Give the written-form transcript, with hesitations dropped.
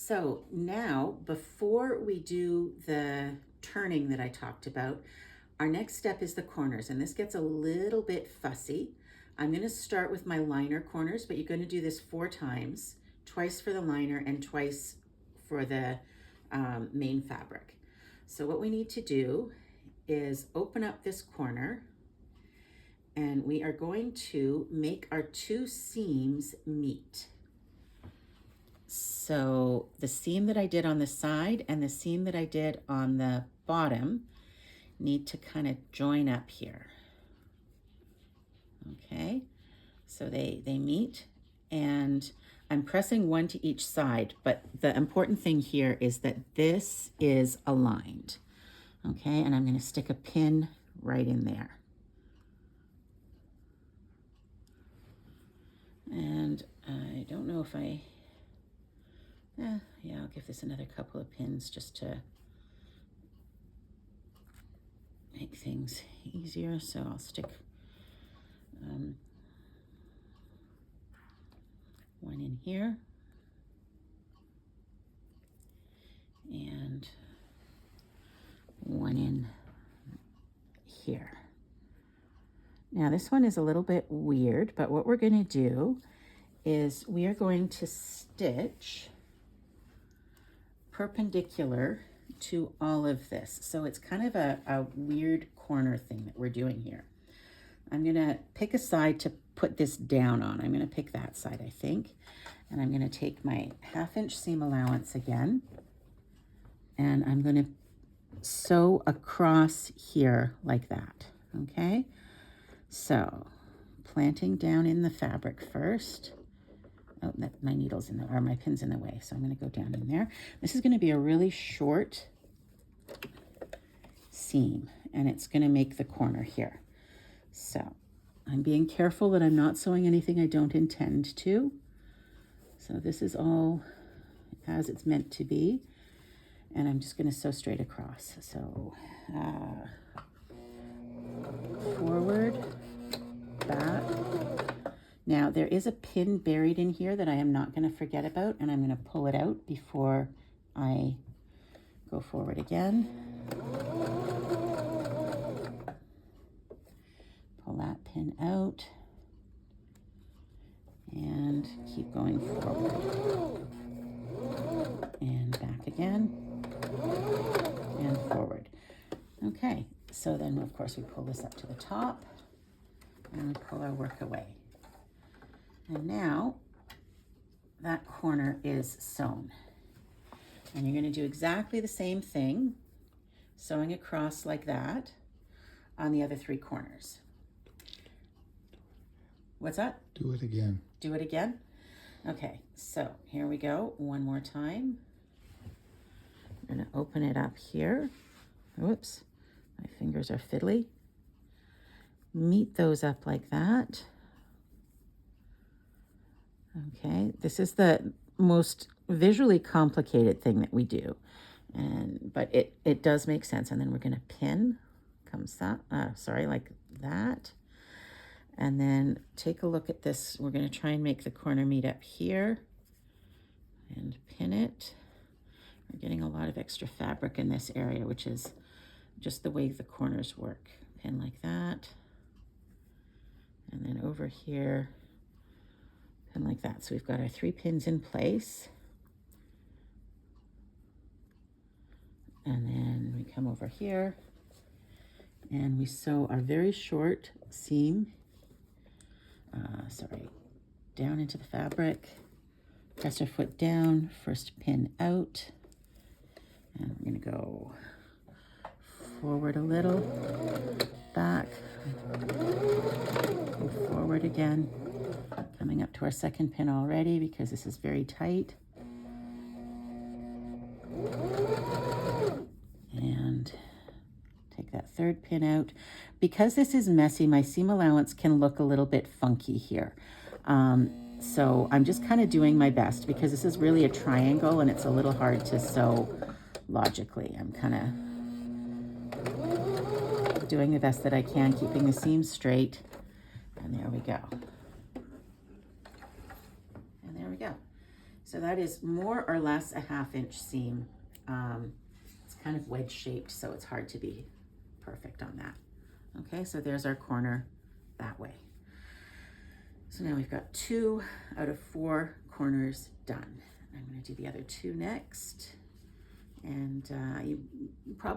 So now, before we do the turning that I talked about, our next step is the corners, and this gets a little bit fussy. I'm going to start with my liner corners, but you're going to do this 4 times, twice for the liner and twice for the main fabric. So what we need to do is open up this corner, and we are going to make our 2 seams meet. So the seam that I did on the side and the seam that I did on the bottom need to kind of join up here. Okay, so they meet, and I'm pressing 1 to each side, but the important thing here is that this is aligned. Okay, and I'm going to stick a pin right in there. And I don't know if yeah, I'll give this another couple of pins just to make things easier. So I'll stick 1 in here and 1 in here. Now this one is a little bit weird, but what we're going to do is we are going to stitch perpendicular to all of this. So it's kind of a weird corner thing that we're doing here. I'm going to pick a side to put this down on. I'm going to pick that side, I think. And I'm going to take my 1/2 inch seam allowance again, and I'm going to sew across here like that. Okay, so planting down in the fabric first. Oh, my needle's in the, or my pin's in the way, so I'm going to go down in there. This is going to be a really short seam, and it's going to make the corner here. So I'm being careful that I'm not sewing anything I don't intend to. So this is all as it's meant to be, and I'm just going to sew straight across. So forward, back. Now there is a pin buried in here that I am not going to forget about, and I'm going to pull it out before I go forward again. Pull that pin out and keep going forward and back again and forward. Okay, so then of course we pull this up to the top and we pull our work away. And now that corner is sewn. And you're going to do exactly the same thing, sewing across like that on the other 3 corners. What's that? Do it again. Do it again? Okay, so here we go. 1 more time. I'm going to open it up here. Whoops, my fingers are fiddly. Meet those up like that. Okay, this is the most visually complicated thing that we do, but it does make sense. And then we're going to pin, like that. And then take a look at this. We're going to try and make the corner meet up here and pin it. We're getting a lot of extra fabric in this area, which is just the way the corners work. Pin like that. And then over here, pin like that. So we've got our 3 pins in place. And then we come over here and we sew our very short seam, down into the fabric, press our foot down, first pin out, and we're going to go forward a little, back, go forward again, coming up to our 2nd pin already because this is very tight. And take that 3rd pin out. Because this is messy, my seam allowance can look a little bit funky here. So I'm just kind of doing my best because this is really a triangle and it's a little hard to sew logically. I'm kind of doing the best that I can, keeping the seam straight. And there we go. And there we go. So that is more or less a 1/2 inch seam. It's kind of wedge shaped, so it's hard to be perfect on that. Okay, so there's our corner that way. So now we've got 2 out of 4 corners done. I'm going to do the other 2 next. And you probably